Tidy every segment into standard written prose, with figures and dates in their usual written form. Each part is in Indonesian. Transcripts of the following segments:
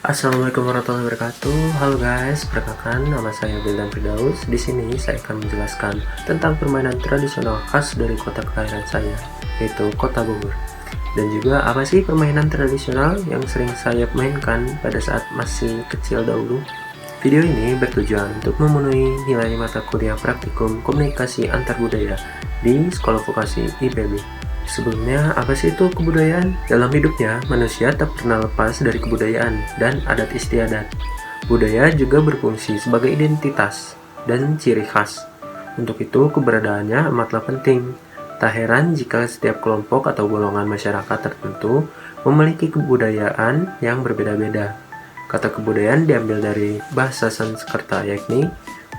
Assalamualaikum warahmatullahi wabarakatuh. Halo guys, perkenalkan nama saya Wildan Firdaus. Di sini saya akan menjelaskan tentang permainan tradisional khas dari kota kelahiran saya, yaitu Kota Bogor. Dan juga apa sih permainan tradisional yang sering saya mainkan pada saat masih kecil dahulu. Video ini bertujuan untuk memenuhi nilai mata kuliah praktikum komunikasi antar budaya di Sekolah Vokasi IPB. Sebelumnya, apa sih itu kebudayaan? Dalam hidupnya, manusia tak pernah lepas dari kebudayaan dan adat istiadat. Budaya juga berfungsi sebagai identitas dan ciri khas. Untuk itu, keberadaannya amatlah penting. Tak heran jika setiap kelompok atau golongan masyarakat tertentu memiliki kebudayaan yang berbeda-beda. Kata kebudayaan diambil dari bahasa Sanskerta, yakni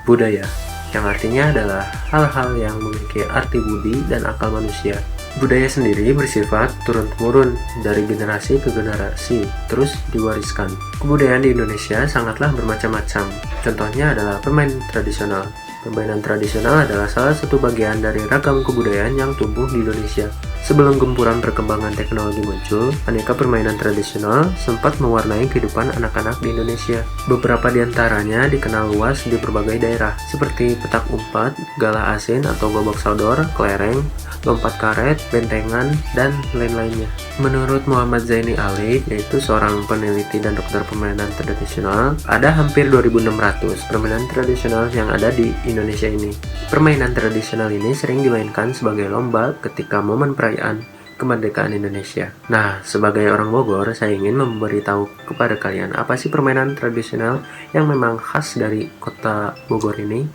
budaya, yang artinya adalah hal-hal yang memiliki arti budi dan akal manusia. Budaya sendiri bersifat turun-temurun dari generasi ke generasi, terus diwariskan. Kebudayaan di Indonesia sangatlah bermacam-macam. Contohnya adalah permainan tradisional. Permainan tradisional adalah salah satu bagian dari ragam kebudayaan yang tumbuh di Indonesia. Sebelum gempuran perkembangan teknologi muncul, aneka permainan tradisional sempat mewarnai kehidupan anak-anak di Indonesia. Beberapa di antaranya dikenal luas di berbagai daerah, seperti petak umpet, galah asin atau gobak sodor, kelereng, lompat karet, bentengan, dan lain-lainnya. Menurut Muhammad Zaini Ali, yaitu seorang peneliti dan dokter permainan tradisional, ada hampir 2.600 permainan tradisional yang ada di Indonesia ini. Permainan tradisional ini sering dimainkan sebagai lomba ketika momen perayaan kemerdekaan Indonesia. Nah, sebagai orang Bogor, saya ingin memberitahu kepada kalian apa sih permainan tradisional yang memang khas dari kota Bogor ini.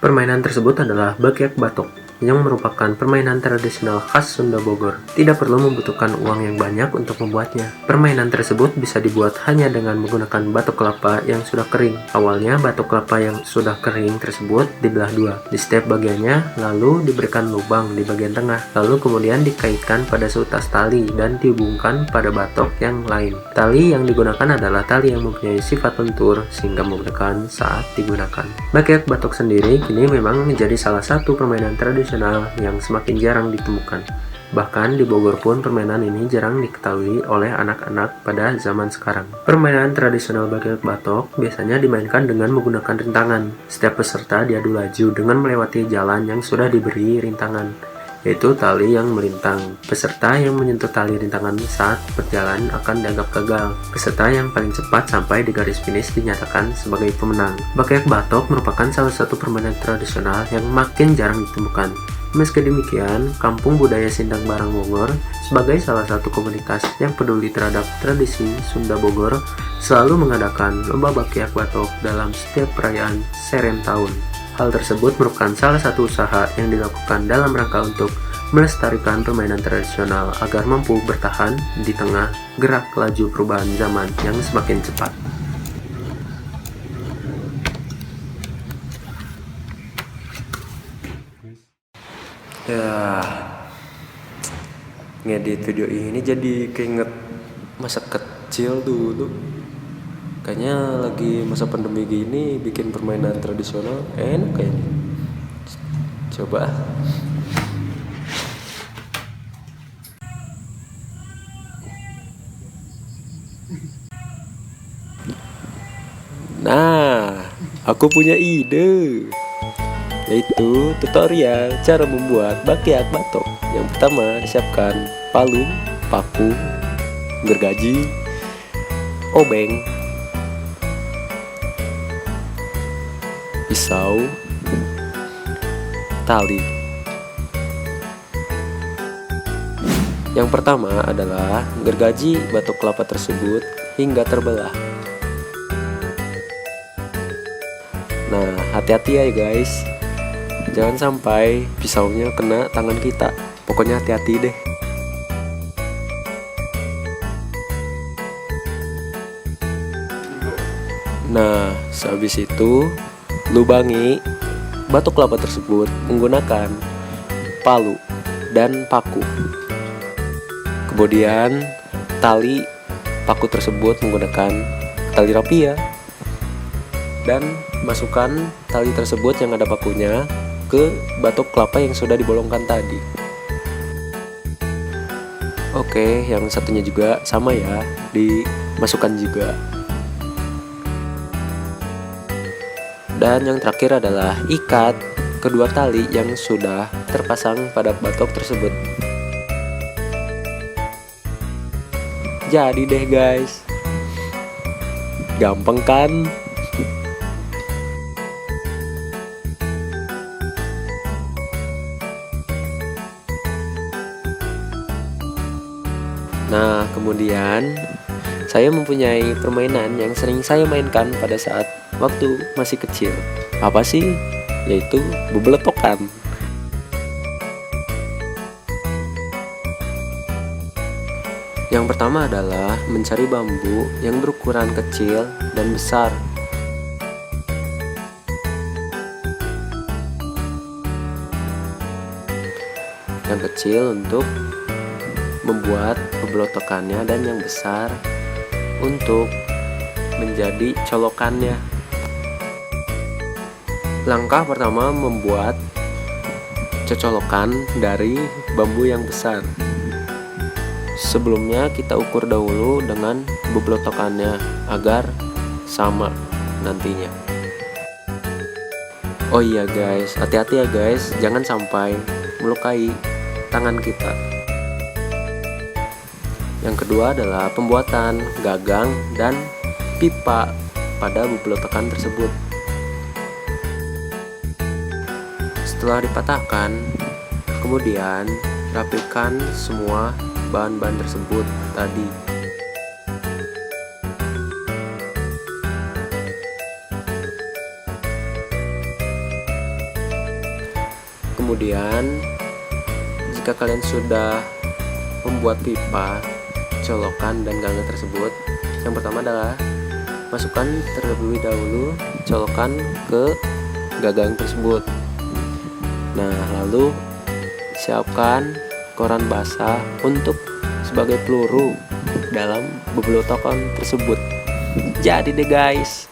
Permainan tersebut adalah Bakyak Batok, yang merupakan permainan tradisional khas Sunda Bogor. Tidak perlu membutuhkan uang yang banyak untuk membuatnya. Permainan tersebut bisa dibuat hanya dengan menggunakan batok kelapa yang sudah kering. Awalnya batok kelapa yang sudah kering tersebut dibelah dua di setiap bagiannya, lalu diberikan lubang di bagian tengah, lalu kemudian dikaitkan pada seutas tali dan dihubungkan pada batok yang lain. Tali yang digunakan adalah tali yang mempunyai sifat lentur sehingga memudahkan saat digunakan. Bakyak batok sendiri kini memang menjadi salah satu permainan tradisional yang semakin jarang ditemukan. Bahkan di Bogor pun permainan ini jarang diketahui oleh anak-anak pada zaman sekarang. Permainan tradisional Bakyak Batok biasanya dimainkan dengan menggunakan rintangan. Setiap peserta diadu laju dengan melewati jalan yang sudah diberi rintangan, yaitu tali yang melintang. Peserta yang menyentuh tali rintangan saat berjalan akan dianggap gagal. Peserta yang paling cepat sampai di garis finish dinyatakan sebagai pemenang. Bakyak Batok merupakan salah satu permainan tradisional yang makin jarang ditemukan. Meski demikian, Kampung Budaya Sindang Barang Bogor sebagai salah satu komunitas yang peduli terhadap tradisi Sunda Bogor selalu mengadakan lomba Bakyak Batok dalam setiap perayaan Serent tahun. Hal tersebut merupakan salah satu usaha yang dilakukan dalam rangka untuk melestarikan permainan tradisional agar mampu bertahan di tengah gerak laju perubahan zaman yang semakin cepat. Ya, ngedit video ini jadi keinget masa kecil dulu. Kayaknya lagi masa pandemi gini bikin permainan tradisional enak kayaknya. Coba. Nah, aku punya ide, yaitu tutorial cara membuat Bakyak Batok. Yang pertama, siapkan palu, paku, gergaji, obeng, pisau, tali. Yang pertama adalah gergaji batok kelapa tersebut hingga terbelah. Nah, hati-hati ya guys, jangan sampai pisaunya kena tangan kita. Pokoknya hati-hati deh. Nah, sehabis itu lubangi batok kelapa tersebut menggunakan palu dan paku. Kemudian tali paku tersebut menggunakan tali rapia, dan masukkan tali tersebut yang ada pakunya ke batok kelapa yang sudah dibolongkan tadi. Oke, yang satunya juga sama ya, dimasukkan juga. Dan yang terakhir adalah ikat kedua tali yang sudah terpasang pada batok tersebut. Jadi deh guys, gampang kan? Nah, kemudian saya mempunyai permainan yang sering saya mainkan pada saat waktu masih kecil. Apa sih? Yaitu bebeletokan. Yang pertama adalah mencari bambu yang berukuran kecil dan besar. Yang kecil untuk membuat bebelotokannya dan yang besar untuk menjadi colokannya. Langkah pertama membuat cocolokan dari bambu yang besar. Sebelumnya kita ukur dahulu dengan bebelotokannya agar sama nantinya. Oh iya guys, hati-hati ya guys, jangan sampai melukai tangan kita. Yang kedua adalah pembuatan gagang dan pipa pada bebelotokan tersebut. Setelah dipatahkan, kemudian rapikan semua bahan-bahan tersebut tadi. Kemudian, jika kalian sudah membuat pipa, colokan, dan gagang tersebut, yang pertama adalah masukkan terlebih dahulu colokan ke gagang tersebut. Nah, lalu siapkan koran basah untuk sebagai peluru dalam bebelotokan tersebut. Jadi deh guys.